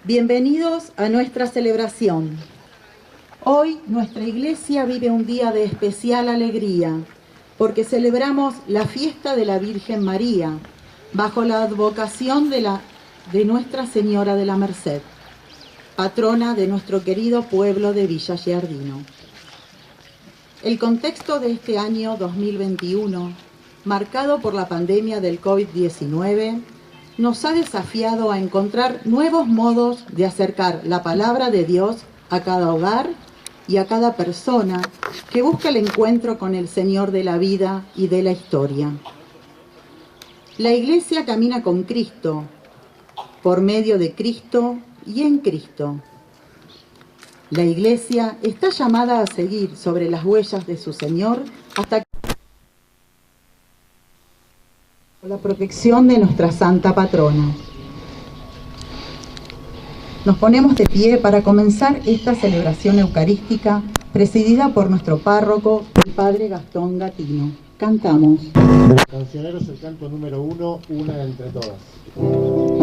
Bienvenidos a nuestra celebración. Hoy nuestra iglesia vive un día de especial alegría, porque celebramos la fiesta de la Virgen María, bajo la advocación de Nuestra Señora de la Merced, patrona de nuestro querido pueblo de Villa Giardino. El contexto de este año 2021, marcado por la pandemia del COVID-19, nos ha desafiado a encontrar nuevos modos de acercar la palabra de Dios a cada hogar y a cada persona que busca el encuentro con el Señor de la vida y de la historia. La Iglesia camina con Cristo, por medio de Cristo y en Cristo. La Iglesia está llamada a seguir sobre las huellas de su Señor hasta la protección de nuestra Santa Patrona. Nos ponemos de pie para comenzar esta celebración eucarística presidida por nuestro párroco, el Padre Gastón Gatino. Cantamos. De los cancioneros, el canto número 1, Una entre todas.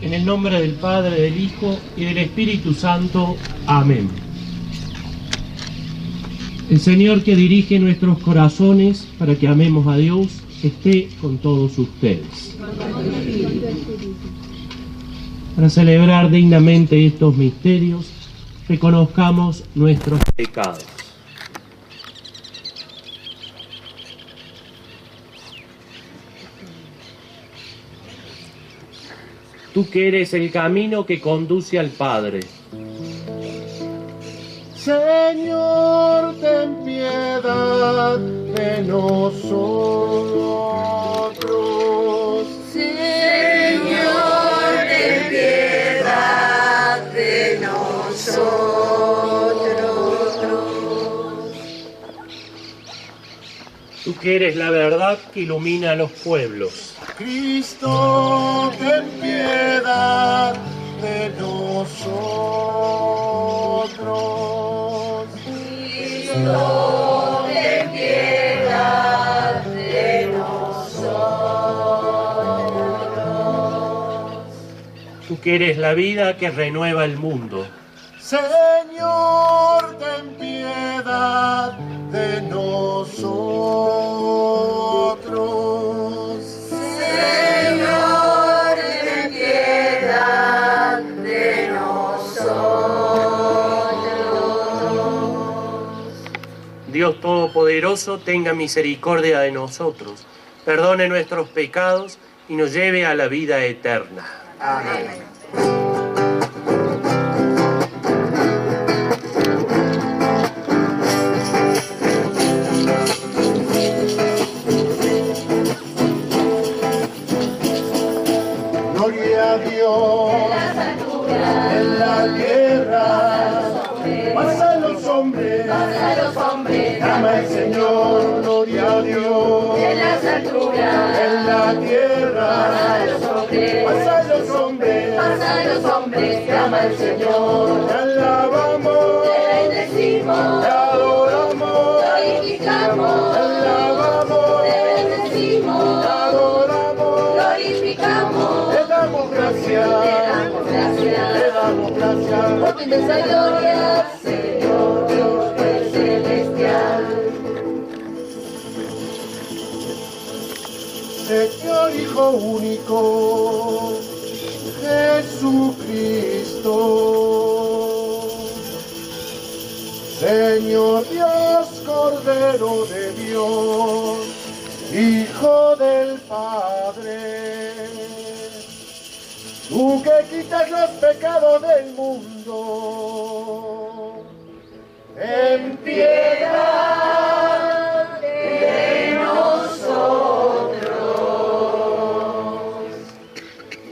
En el nombre del Padre, del Hijo y del Espíritu Santo. Amén. El Señor que dirige nuestros corazones para que amemos a Dios, esté con todos ustedes. Para celebrar dignamente estos misterios, reconozcamos nuestros pecados. Tú que eres el camino que conduce al Padre. Señor, ten piedad de nosotros. Señor, ten piedad de nosotros. Tú que eres la verdad que ilumina a los pueblos. Cristo, ten piedad de nosotros. Cristo, ten piedad de nosotros. Tú que eres la vida que renueva el mundo. Señor, ten piedad de nosotros. Señor, ten piedad de nosotros. Dios Todopoderoso, tenga misericordia de nosotros, perdone nuestros pecados y nos lleve a la vida eterna. Amén. Gloria a Dios en la tierra, paz a los hombres, ama el Señor. Gloria a Dios En las alturas, en la tierra, paz a los hombres, paz a los hombres, que ama el Señor. te alabamos, Te bendecimos, te adoramos, glorificamos, te alabamos, te bendecimos, te adoramos, glorificamos, te damos gracias, te damos te gracias. damos gracias. Por tu inmensa gloria, Señor Dios Rey celestial. Señor Hijo único, Jesucristo, Señor Dios, Cordero de Dios, Hijo del Padre, tú que quitas los pecados del mundo, ten piedad de nosotros.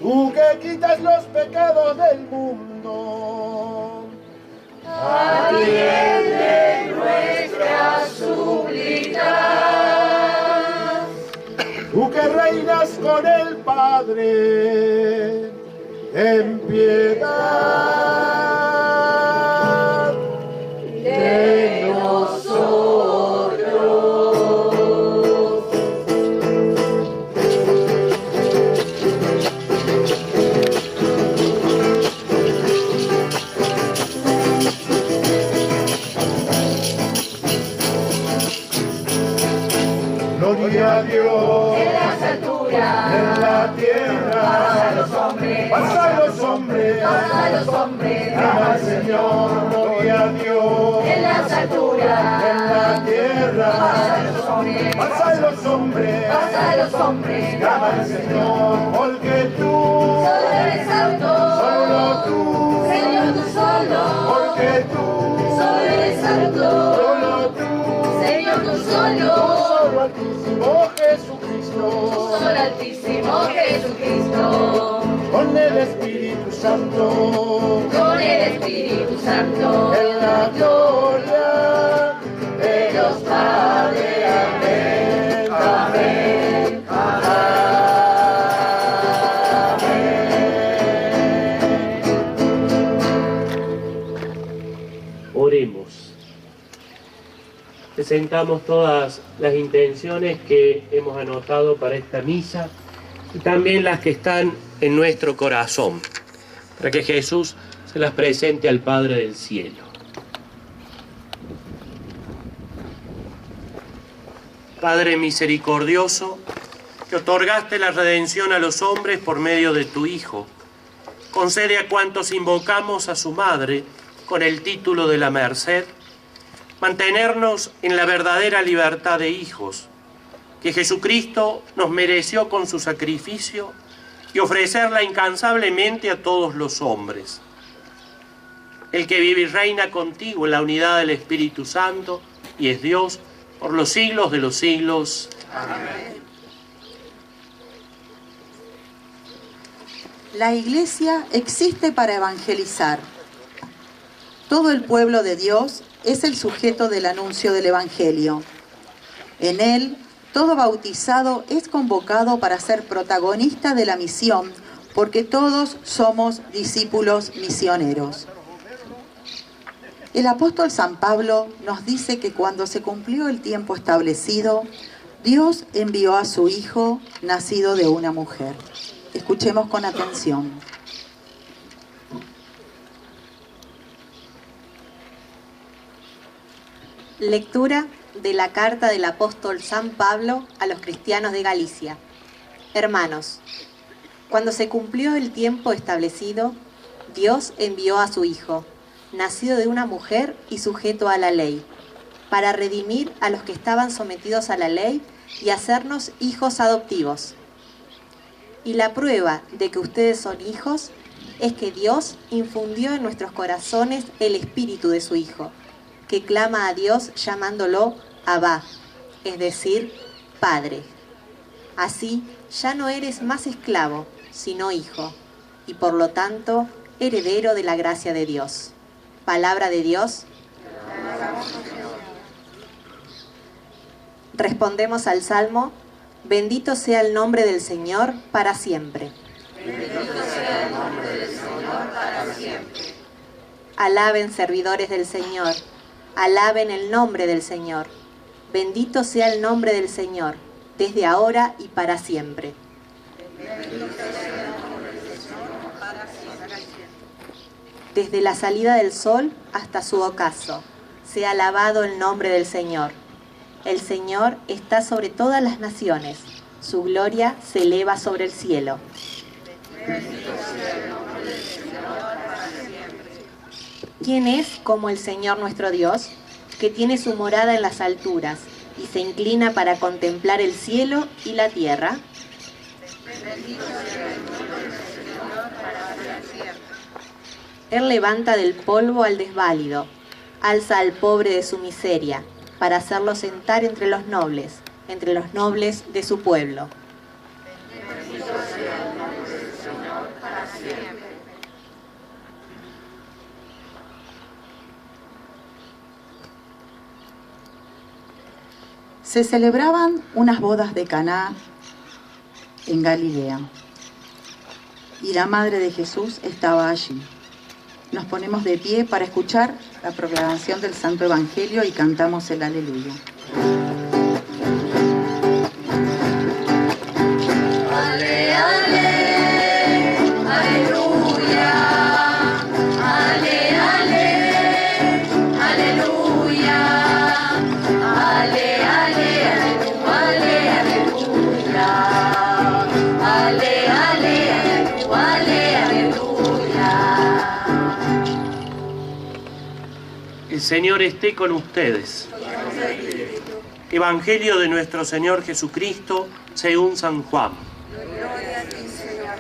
Tú que quitas los pecados del mundo, atiende nuestras súplicas. Tú que reinas con el Padre, ten piedad de nosotros. Gloria a Dios En las alturas, en la tierra, paz a los hombres, paz a los hombres, paz a los hombres, ama al Señor. Gloria a Dios en las alturas, en la tierra, paz a los hombres, paz a los hombres, paz a los hombres, ama al Señor, porque tú, solo eres santo, solo tú, Señor tú solo, porque tú, solo eres santo, solo tú, Señor tú solo, solo Altísimo Jesucristo, solo Altísimo Jesucristo, con el Espíritu Santo, con el Espíritu Santo, en la gloria de Dios Padre. Amén, amén, amén. Oremos. Presentamos todas las intenciones que hemos anotado para esta misa y también las que están en nuestro corazón, para que Jesús se las presente al Padre del Cielo. Padre misericordioso, que otorgaste la redención a los hombres por medio de tu Hijo, concede a cuantos invocamos a su Madre con el título de la merced, mantenernos en la verdadera libertad de hijos, que Jesucristo nos mereció con su sacrificio, y ofrecerla incansablemente a todos los hombres. El que vive y reina contigo en la unidad del Espíritu Santo, y es Dios, por los siglos de los siglos. Amén. La Iglesia existe para evangelizar. Todo el pueblo de Dios es el sujeto del anuncio del Evangelio. En él, todo bautizado es convocado para ser protagonista de la misión, porque todos somos discípulos misioneros. El apóstol San Pablo nos dice que cuando se cumplió el tiempo establecido, Dios envió a su Hijo, nacido de una mujer. Escuchemos con atención. Lectura de la carta del apóstol San Pablo a los cristianos de Galicia. Hermanos, cuando se cumplió el tiempo establecido, Dios envió a su Hijo, nacido de una mujer y sujeto a la ley, para redimir a los que estaban sometidos a la ley y hacernos hijos adoptivos. Y la prueba de que ustedes son hijos es que Dios infundió en nuestros corazones el espíritu de su Hijo, que clama a Dios llamándolo Abba, es decir, Padre. Así ya no eres más esclavo, sino hijo, y por lo tanto heredero de la gracia de Dios. Palabra de Dios. Respondemos al Salmo: bendito sea el nombre del Señor para siempre. bendito sea el nombre del Señor para siempre. Alaben, servidores del Señor, alaben el nombre del Señor. Bendito sea el nombre del Señor, desde ahora y para siempre. Desde la salida del sol hasta su ocaso, sea alabado el nombre del Señor. El Señor está sobre todas las naciones, su gloria se eleva sobre el cielo. ¿Quién es como el Señor nuestro Dios? que tiene su morada en las alturas y se inclina para contemplar el cielo y la tierra. Él levanta del polvo al desválido, alza al pobre de su miseria, para hacerlo sentar entre los nobles de su pueblo. Se celebraban unas bodas de Caná en Galilea y la madre de Jesús estaba allí. Nos ponemos de pie para escuchar la proclamación del Santo Evangelio y cantamos el Aleluya. Ale, ale, aleluya. Ale, ale, aleluya. Ale, ale, aleluya. Ale, ale, aleluya. El Señor esté con ustedes. Evangelio de nuestro Señor Jesucristo según San Juan. Gloria a ti, Señor.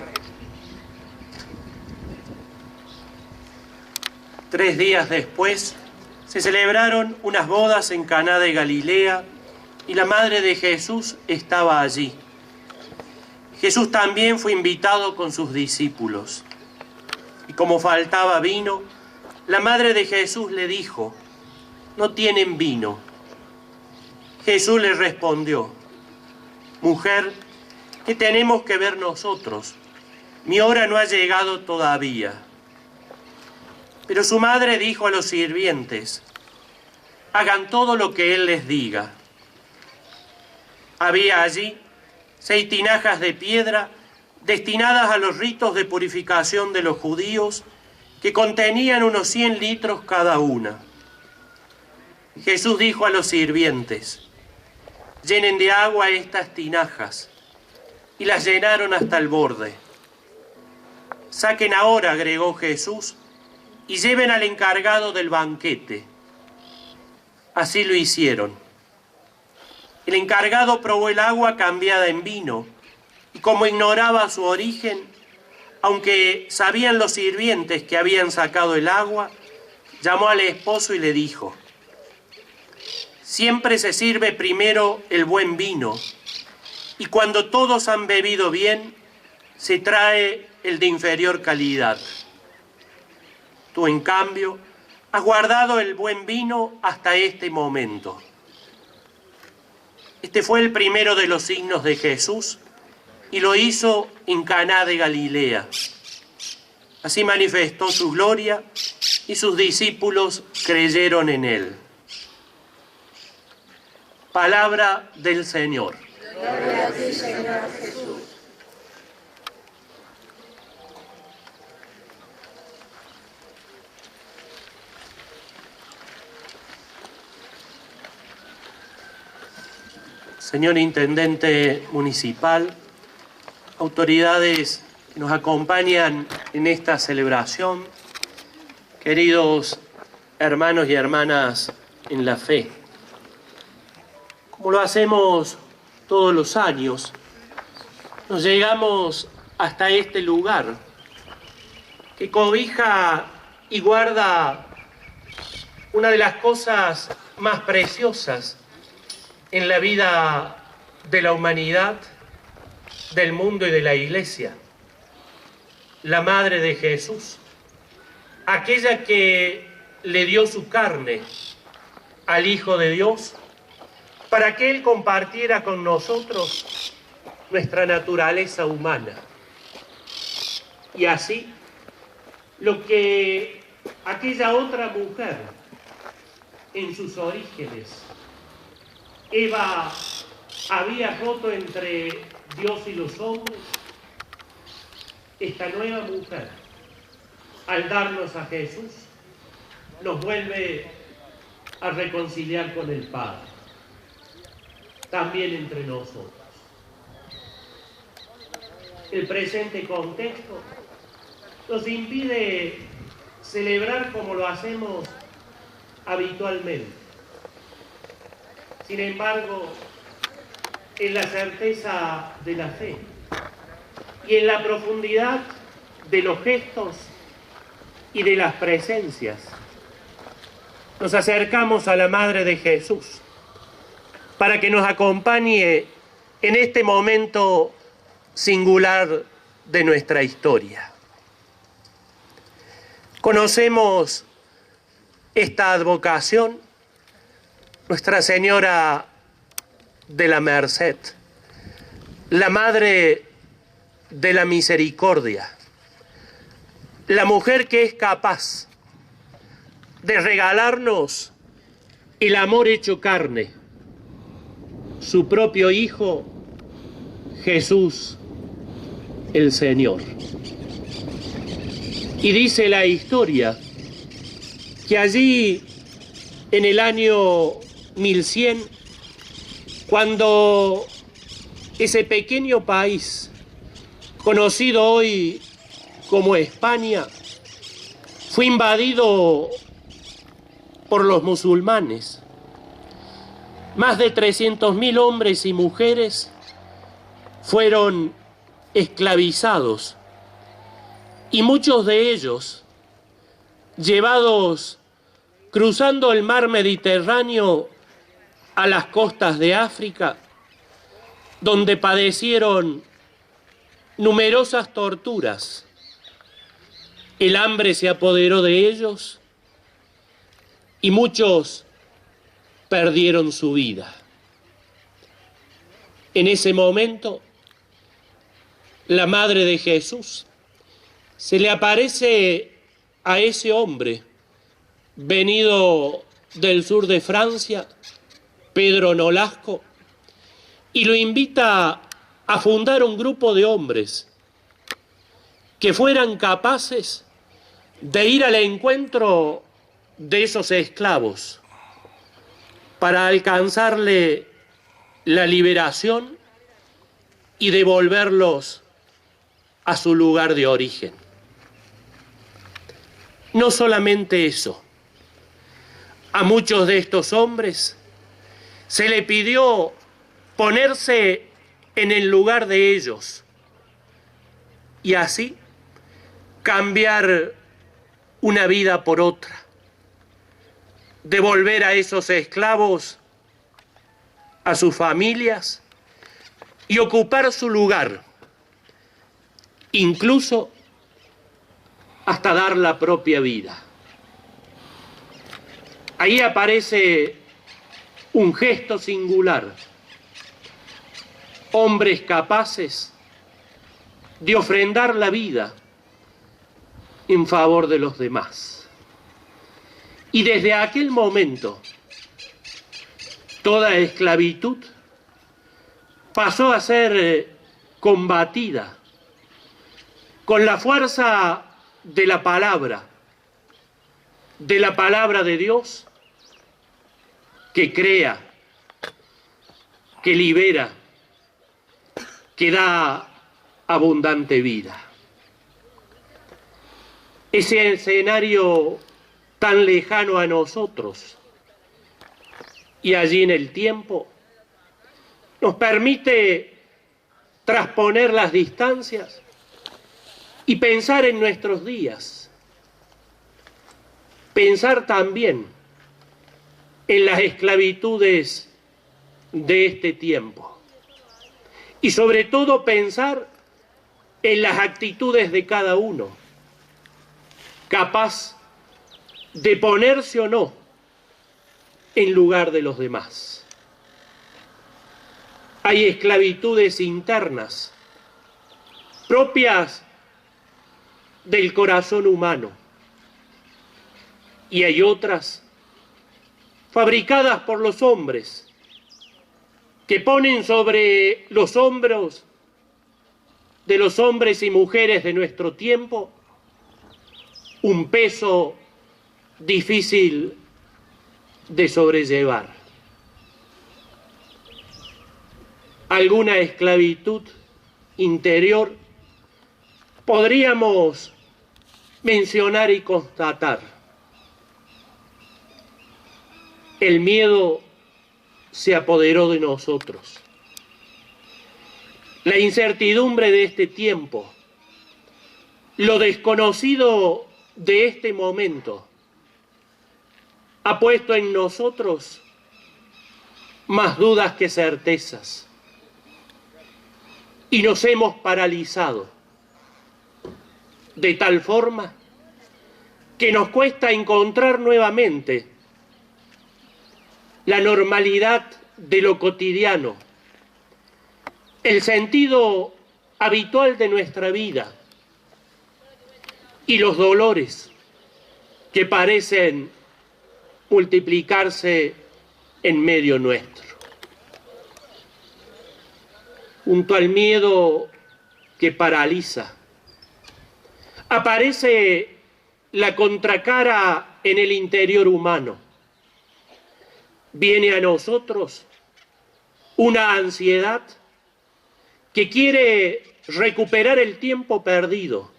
3 días después se celebraron unas bodas en Caná de Galilea y la madre de Jesús estaba allí. Jesús también fue invitado con sus discípulos. Y como faltaba vino, la madre de Jesús le dijo: «No tienen vino». Jesús le respondió: «Mujer, ¿qué tenemos que ver nosotros? Mi hora no ha llegado todavía». Pero su madre dijo a los sirvientes: «Hagan todo lo que él les diga». Había allí 6 tinajas de piedra destinadas a los ritos de purificación de los judíos, que contenían unos 100 litros cada una. Jesús dijo a los sirvientes: «Llenen de agua estas tinajas», y las llenaron hasta el borde. «Saquen ahora», agregó Jesús, «y lleven al encargado del banquete». Así lo hicieron. El encargado probó el agua cambiada en vino, y como ignoraba su origen, aunque sabían los sirvientes que habían sacado el agua, llamó al esposo y le dijo: «Siempre se sirve primero el buen vino, y cuando todos han bebido bien, se trae el de inferior calidad. Tú, en cambio, has guardado el buen vino hasta este momento». Este fue el primero de los signos de Jesús, y lo hizo en Caná de Galilea. Así manifestó su gloria, y sus discípulos creyeron en él. Palabra del Señor. Gloria a ti, Señor Jesús. Señor Intendente Municipal, autoridades que nos acompañan en esta celebración, queridos hermanos y hermanas en la fe. Como lo hacemos todos los años, nos llegamos hasta este lugar que cobija y guarda una de las cosas más preciosas en la vida de la humanidad, del mundo y de la Iglesia: la Madre de Jesús, aquella que le dio su carne al Hijo de Dios para que Él compartiera con nosotros nuestra naturaleza humana. Y así, lo que aquella otra mujer en sus orígenes, Eva, había roto entre Dios y los hombres, esta nueva mujer, al darnos a Jesús, nos vuelve a reconciliar con el Padre, también entre nosotros. El presente contexto nos impide celebrar como lo hacemos habitualmente, Sin embargo, en la certeza de la fe y en la profundidad de los gestos y de las presencias, nos acercamos a la Madre de Jesús para que nos acompañe en este momento singular de nuestra historia. Conocemos esta advocación, Nuestra Señora de la Merced, la Madre de la Misericordia, la mujer que es capaz de regalarnos el amor hecho carne, su propio Hijo, Jesús el Señor. Y dice la historia que allí en el año 1100, cuando ese pequeño país, conocido hoy como España, fue invadido por los musulmanes, más de 300.000 hombres y mujeres fueron esclavizados y muchos de ellos llevados cruzando el mar Mediterráneo a las costas de África, donde padecieron numerosas torturas. El hambre se apoderó de ellos y muchos perdieron su vida. En ese momento, la Madre de Jesús se le aparece a ese hombre venido del sur de Francia, Pedro Nolasco, y lo invita a fundar un grupo de hombres que fueran capaces de ir al encuentro de esos esclavos para alcanzarle la liberación y devolverlos a su lugar de origen. No solamente eso, a muchos de estos hombres se le pidió ponerse en el lugar de ellos y así cambiar una vida por otra, devolver a esos esclavos a sus familias y ocupar su lugar, incluso hasta dar la propia vida. Ahí aparece un gesto singular, hombres capaces de ofrendar la vida en favor de los demás. Y desde aquel momento, toda esclavitud pasó a ser combatida con la fuerza de la palabra de Dios, que crea, que libera, que da abundante vida. Ese escenario tan lejano a nosotros y allí en el tiempo nos permite trasponer las distancias y pensar en nuestros días, pensar también en las esclavitudes de este tiempo y sobre todo pensar en las actitudes de cada uno, capaz de ponerse o no en lugar de los demás. Hay esclavitudes internas propias del corazón humano y hay otras fabricadas por los hombres que ponen sobre los hombros de los hombres y mujeres de nuestro tiempo un peso difícil de sobrellevar. Alguna esclavitud interior podríamos mencionar y constatar. El miedo se apoderó de nosotros. La incertidumbre de este tiempo, lo desconocido de este momento, ha puesto en nosotros más dudas que certezas y nos hemos paralizado de tal forma que nos cuesta encontrar nuevamente la normalidad de lo cotidiano, el sentido habitual de nuestra vida y los dolores que parecen multiplicarse en medio nuestro. Junto al miedo que paraliza, aparece la contracara en el interior humano. Viene a nosotros una ansiedad que quiere recuperar el tiempo perdido.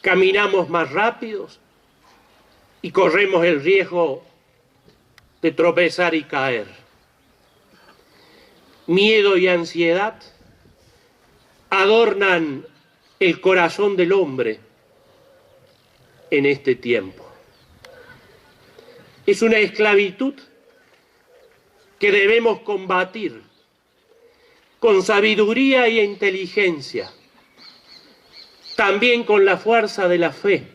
Caminamos más rápidos y corremos el riesgo de tropezar y caer. Miedo y ansiedad adornan el corazón del hombre en este tiempo. Es una esclavitud que debemos combatir con sabiduría y inteligencia, también con la fuerza de la fe,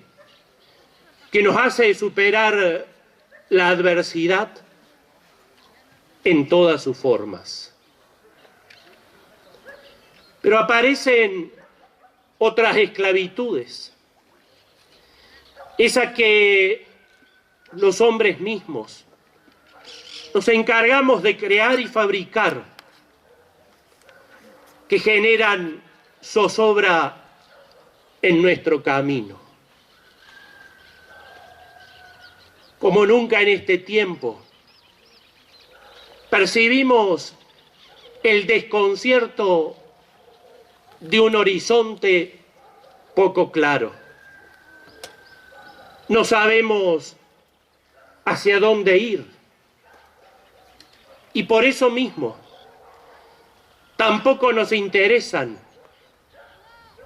que nos hace superar la adversidad en todas sus formas. Pero aparecen otras esclavitudes, esa que los hombres mismos nos encargamos de crear y fabricar, que generan zozobra en nuestro camino. Como nunca en este tiempo, percibimos el desconcierto de un horizonte poco claro. No sabemos hacia dónde ir. Y por eso mismo, tampoco nos interesan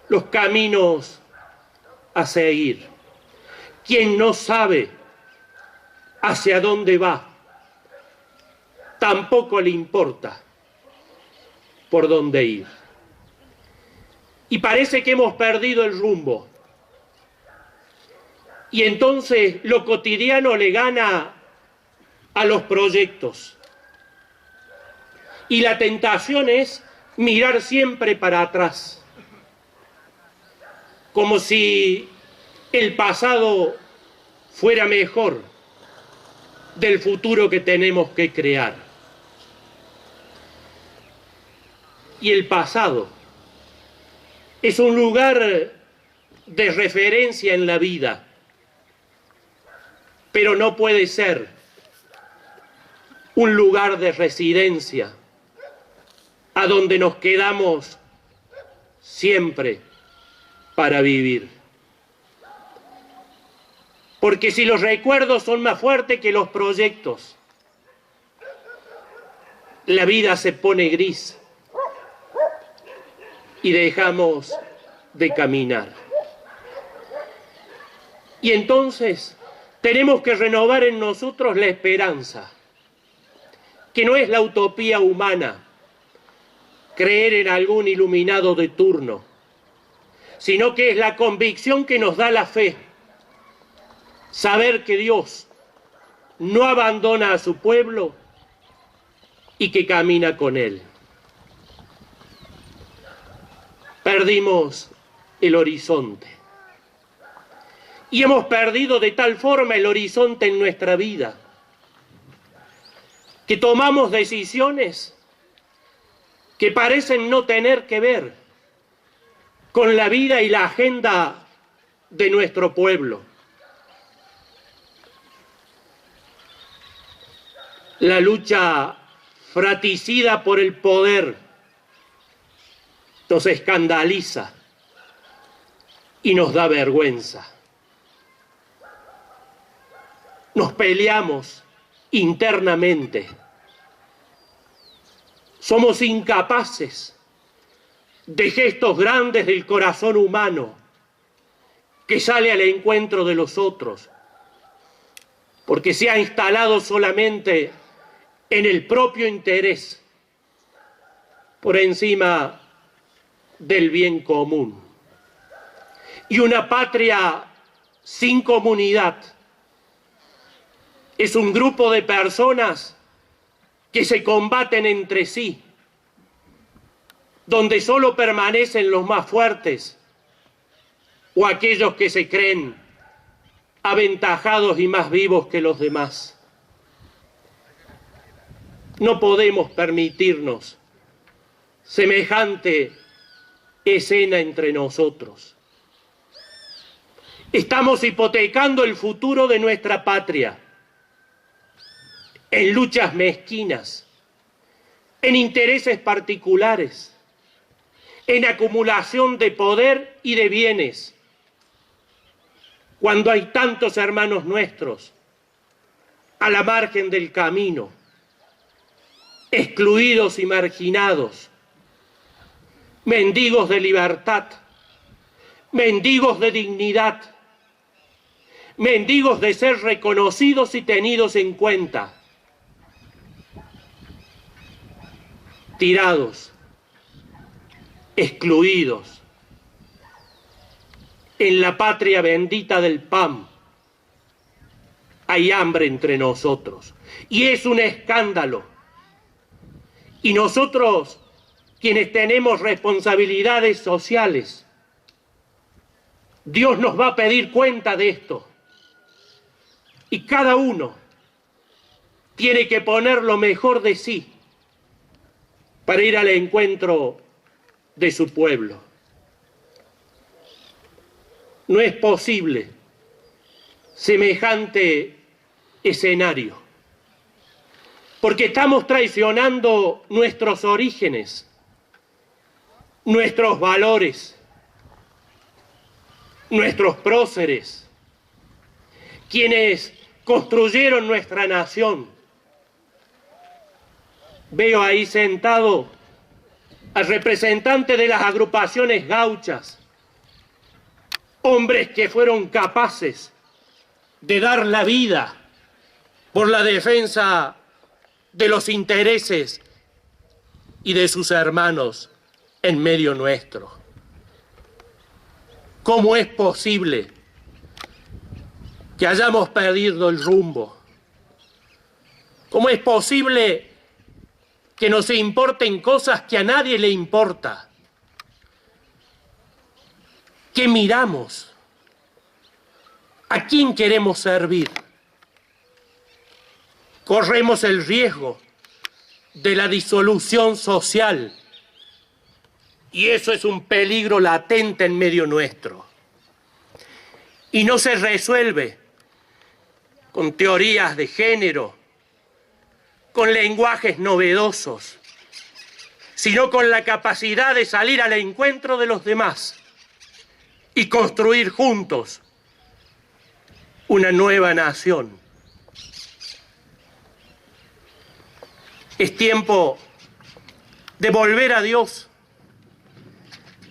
los caminos a seguir. Quien no sabe hacia dónde va, tampoco le importa por dónde ir. Y parece que hemos perdido el rumbo. Y entonces lo cotidiano le gana a los proyectos. Y la tentación es mirar siempre para atrás, como si el pasado fuera mejor del futuro que tenemos que crear. Y el pasado es un lugar de referencia en la vida, pero no puede ser un lugar de residencia a donde nos quedamos siempre para vivir. Porque si los recuerdos son más fuertes que los proyectos, la vida se pone gris y dejamos de caminar. Y entonces tenemos que renovar en nosotros la esperanza, que no es la utopía humana, creer en algún iluminado de turno, sino que es la convicción que nos da la fe, saber que Dios no abandona a su pueblo y que camina con él. Perdimos el horizonte y hemos perdido de tal forma el horizonte en nuestra vida que tomamos decisiones que parecen no tener que ver con la vida y la agenda de nuestro pueblo. La lucha fratricida por el poder nos escandaliza y nos da vergüenza. Nos peleamos internamente. Somos incapaces de gestos grandes del corazón humano que sale al encuentro de los otros, porque se ha instalado solamente en el propio interés por encima del bien común. Y una patria sin comunidad es un grupo de personas que se combaten entre sí, donde solo permanecen los más fuertes o aquellos que se creen aventajados y más vivos que los demás. No podemos permitirnos semejante escena entre nosotros. Estamos hipotecando el futuro de nuestra patria en luchas mezquinas, en intereses particulares, en acumulación de poder y de bienes, cuando hay tantos hermanos nuestros a la margen del camino, excluidos y marginados, mendigos de libertad, mendigos de dignidad, mendigos de ser reconocidos y tenidos en cuenta, tirados, excluidos. En la patria bendita del pan hay hambre entre nosotros y es un escándalo. Y nosotros, quienes tenemos responsabilidades sociales, Dios nos va a pedir cuenta de esto. Y cada uno tiene que poner lo mejor de sí para ir al encuentro de su pueblo. No es posible semejante escenario, porque estamos traicionando nuestros orígenes, nuestros valores, nuestros próceres, quienes construyeron nuestra nación. Veo ahí sentado al representante de las agrupaciones gauchas, hombres que fueron capaces de dar la vida por la defensa de los intereses y de sus hermanos en medio nuestro. ¿Cómo es posible que hayamos perdido el rumbo? ¿Cómo es posible que nos importen cosas que a nadie le importa? ¿Qué miramos? ¿A quién queremos servir? Corremos el riesgo de la disolución social y eso es un peligro latente en medio nuestro. Y no se resuelve con teorías de género, con lenguajes novedosos, sino con la capacidad de salir al encuentro de los demás y construir juntos una nueva nación. Es tiempo de volver a Dios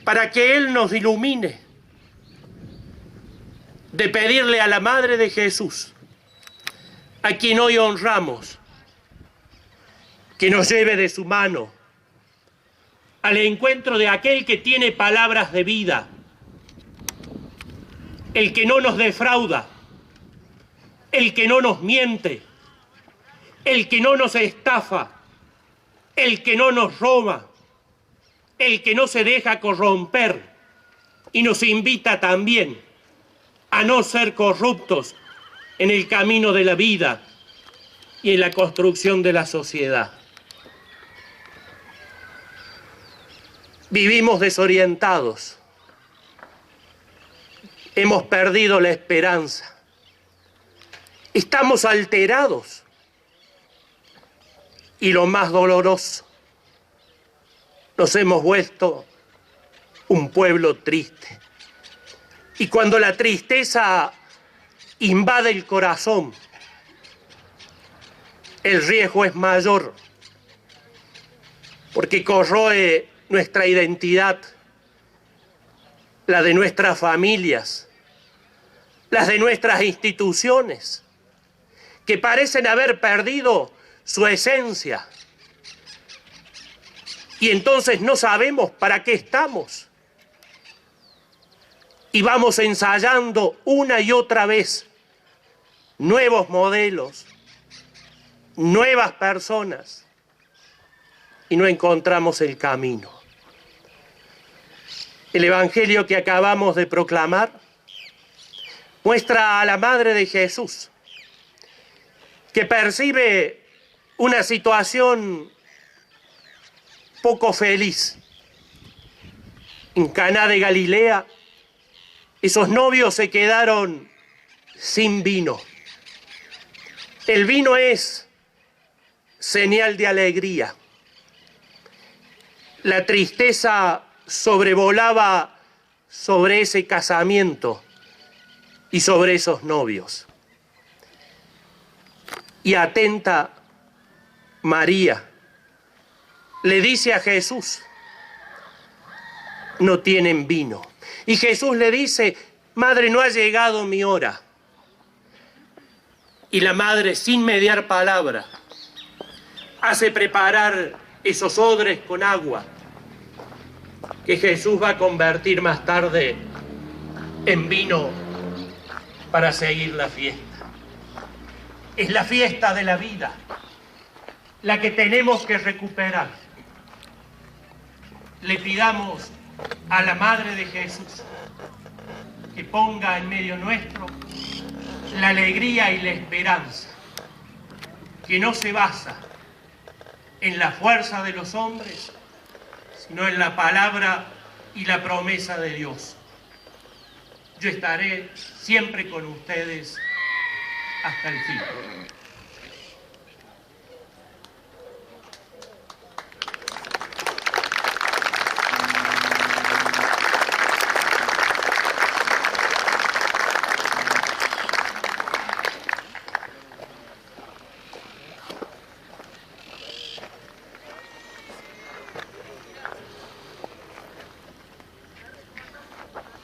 para que Él nos ilumine, de pedirle a la Madre de Jesús, a quien hoy honramos, que nos lleve de su mano al encuentro de aquel que tiene palabras de vida, el que no nos defrauda, el que no nos miente, el que no nos estafa, el que no nos roba, el que no se deja corromper y nos invita también a no ser corruptos en el camino de la vida y en la construcción de la sociedad. Vivimos desorientados, hemos perdido la esperanza, estamos alterados y lo más doloroso, nos hemos vuelto un pueblo triste. Y cuando la tristeza invade el corazón, el riesgo es mayor, porque corroe nuestra identidad, la de nuestras familias, las de nuestras instituciones, que parecen haber perdido su esencia. Y entonces no sabemos para qué estamos. Y vamos ensayando una y otra vez nuevos modelos, nuevas personas, y no encontramos el camino. El Evangelio que acabamos de proclamar muestra a la Madre de Jesús, que percibe una situación poco feliz. En Caná de Galilea, esos novios se quedaron sin vino. El vino es señal de alegría. La tristeza sobrevolaba sobre ese casamiento y sobre esos novios. Y atenta María le dice a Jesús: no tienen vino. Y Jesús le dice: madre, no ha llegado mi hora. Y la madre, sin mediar palabra, hace preparar esos odres con agua que Jesús va a convertir más tarde en vino para seguir la fiesta. Es la fiesta de la vida, la que tenemos que recuperar. Le pidamos a la Madre de Jesús que ponga en medio nuestro la alegría y la esperanza, que no se basa en la fuerza de los hombres, sino en la palabra y la promesa de Dios. Yo estaré siempre con ustedes hasta el fin.